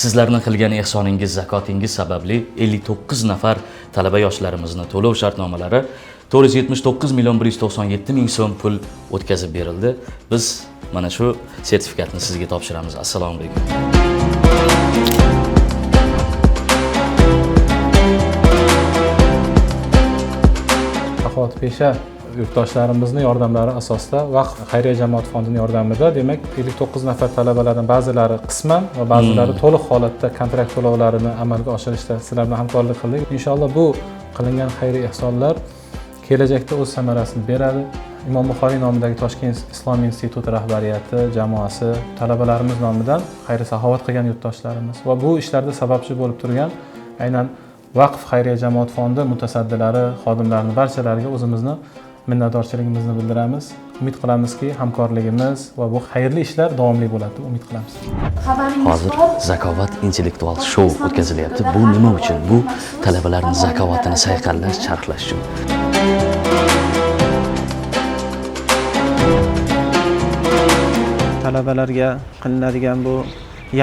Sizlarning qilgan ehsoningiz, zakotingiz sababli 59 nafar talaba yoshlarimizni to'lov shartnomalari 479.197.000 so'm pul o'tkazib berildi. Biz mana shu sertifikatni sizga topshiramiz. Assalomu alaykum. Saxovatpesha yurtdoshlarimizning yordamlari asosida Vaqf xayriya jamoat fondining yordamida, demak, 59 nafar talabalardan ba'zilari qisman va ba'zilari to'liq holatda kontrakt to'lovlarini amalga oshirishda sizlar bilan hamkorlik qildik. Inshaalloh bu qilingan xayriy ehsonlar kelajakda o'z samarasini beradi. Imom Buxoriy nomidagi Toshkent Islom instituti rahbariyati, jamoasi, talabalarimiz nomidan xayr saxovat qilgan yurtdoshlarimiz va bu ishlarda sababchi bo'lib turgan aynan Vaqf xayriya jamoat fondi mutasaddilari, xodimlarini barchalariga o'zimizni minnatdorchiligimizni bildiramiz. Umid qilamizki, hamkorligimiz va bu xayrli ishlar davomli bo'ladi deb umid qilamiz. Hozir zakovat intellektual shou o'tkazilyapti. Bu nima uchun? Bu talabalarning zakovatini sayqallash, charxlash uchun. Talabalarga qilinadigan bu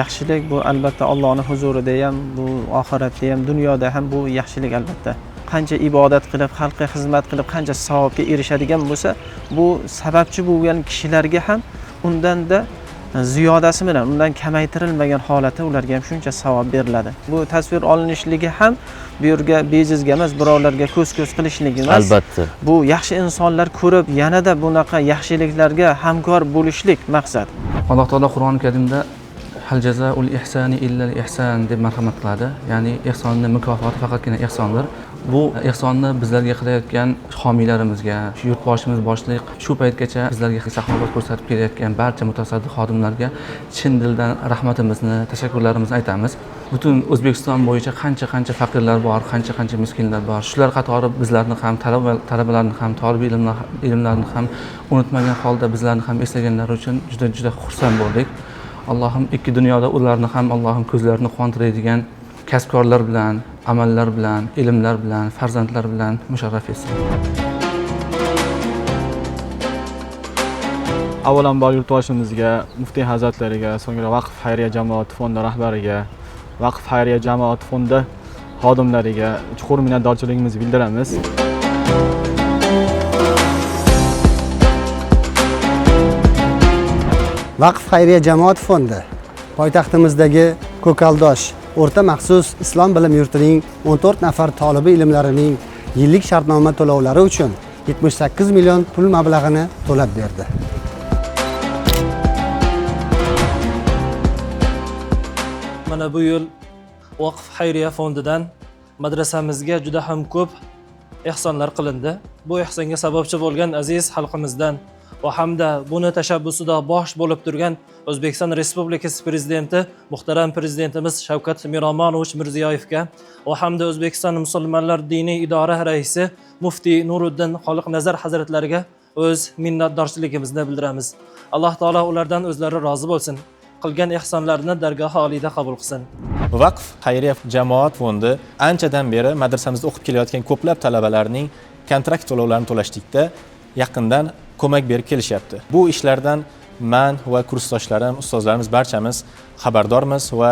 yaxshilik, bu albatta Allohning huzurida ham, bu oxiratda ham, dunyoda ham bu yaxshilik albatta. Qancha ibodat qilib, xalqqa xizmat qilib, qancha savobga erishadigan bo'lsa, bu sababchi bo'lgan kishilarga ham undanda ziyodasi bilan, undan kamaytirilmagan holatda ularga ham shuncha savob beriladi. Bu tasvir olinishligi ham bu yerga bejizga emas, birovlarga ko'z-ko'z qilishlik emas. Albatta. Bu yaxshi insonlar ko'rib, yanada bunaqa yaxshiliklarga hamkor bo'lishlik maqsad. Alloh taolo Qur'oni Karimda hal jazaul ihsani illa al ihsan deb marhamat qiladi. Ya'ni ehsonning mukofoti faqatgina ehsondir. Bu ehsonni bizlarga qilayotgan homiylarimizga, yurtboshimiz boshliq shu paytgacha bizlarga saxovat ko'rsatib kelayotgan barcha mutasaddi xodimlarga chin dildan rahmatimizni, tashakkurlarimizni aytamiz. Butun O'zbekiston bo'yicha qancha faqirlar bor, qancha miskinlar bor. Shular qatori bizlarni ham, talabalarni ham, talab ilmlarni ham unutmagan holda bizlarni ham eslaganlari uchun juda xursand bo'ldik. Allohim ikki dunyoda ularni ham Allohim ko'zlarini quvontiradigan kasbkorlar bilan, amallar bilan, ilmlar bilan, farzandlar bilan musharraf etsin. Avvalambor yurtboshimizga, muftiy hazratlariga, so'ngra Vaqf xayriya jamoat fondi rahbariga, Vaqf xayriya jamoat fondi xodimlariga chuqur minnatdorchiligimizni bildiramiz. Vaqf xayriya jamoat fondi poytaxtimizdagi Ko'kaldosh o'rta maxsus islom bilim yurtining 14 nafar tolibi ilmlarining yillik shartnoma to'lovlari uchun 78 million pul mablag'ini to'lab berdi. Mana bu yil Vaqf xayriya fondidan madrasamizga juda ham ko'p ehsonlar qilindi. Bu ehsonga sababchi bo'lgan aziz xalqimizdan va hamda buni tashabbusida bosh bo'lib turgan O'zbekiston Respublikasi Prezidenti, muhtaram Prezidentimiz Shavkat Miromonovich Mirziyoyevga va hamda O'zbekiston Musulmonlar diniy idora raisi Muftiy Nuriddin Xoliqnazar hazratlariga o'z minnatdorchiligimizni bildiramiz. Alloh taolo ulardan o'zlari rozi bo'lsin. Qilgan ehsonlarini dargohi oliyda qabul qilsin. Vaqf xayriya jamoat fondi anchadan beri madrasamizda o'qib kelayotgan ko'plab talabalarning kontrakt to'lovlarini to'lashlikda yaqindan ko'mak berib kelishyapti. Bu ishlardan men va kursdoshlarim, ustozlarimiz barchamiz xabardormiz va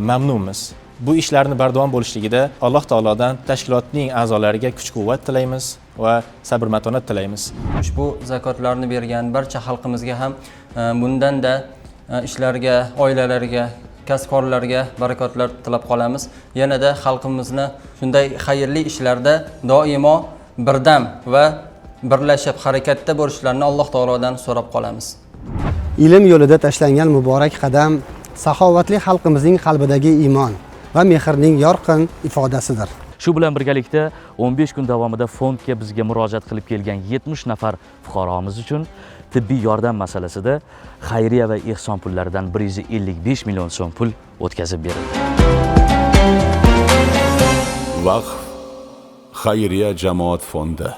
mamnunmiz. Bu ishlarning bardavom bo'lishligida Alloh taolodan tashkilotning a'zolariga kuch-quvvat tilaymiz va sabr-matonat tilaymiz. Ushbu zakotlarni bergan barcha xalqimizga ham bundan-da ishlarga, oilalariga, kasbkorlarga barakotlar tilab qolamiz. Yanada xalqimizni shunday xayrli ishlarda doimo birdam va birlashib harakatda bo'lishlarini Alloh taolodan so'rab qolamiz. Ilm yo'lida tashlangan muborak qadam saxovatli xalqimizning qalbidagi iymon va mehrning yorqin ifodasidir. Shu bilan birgalikda 15 kun davomida fondga bizga murojaat qilib kelgan 70 nafar fuqaromiz uchun tibbiy yordam masalasida xayriya va ehson pullaridan 155 million so'm pul o'tkazib berildi. Vaqf xayriya jamoat fondi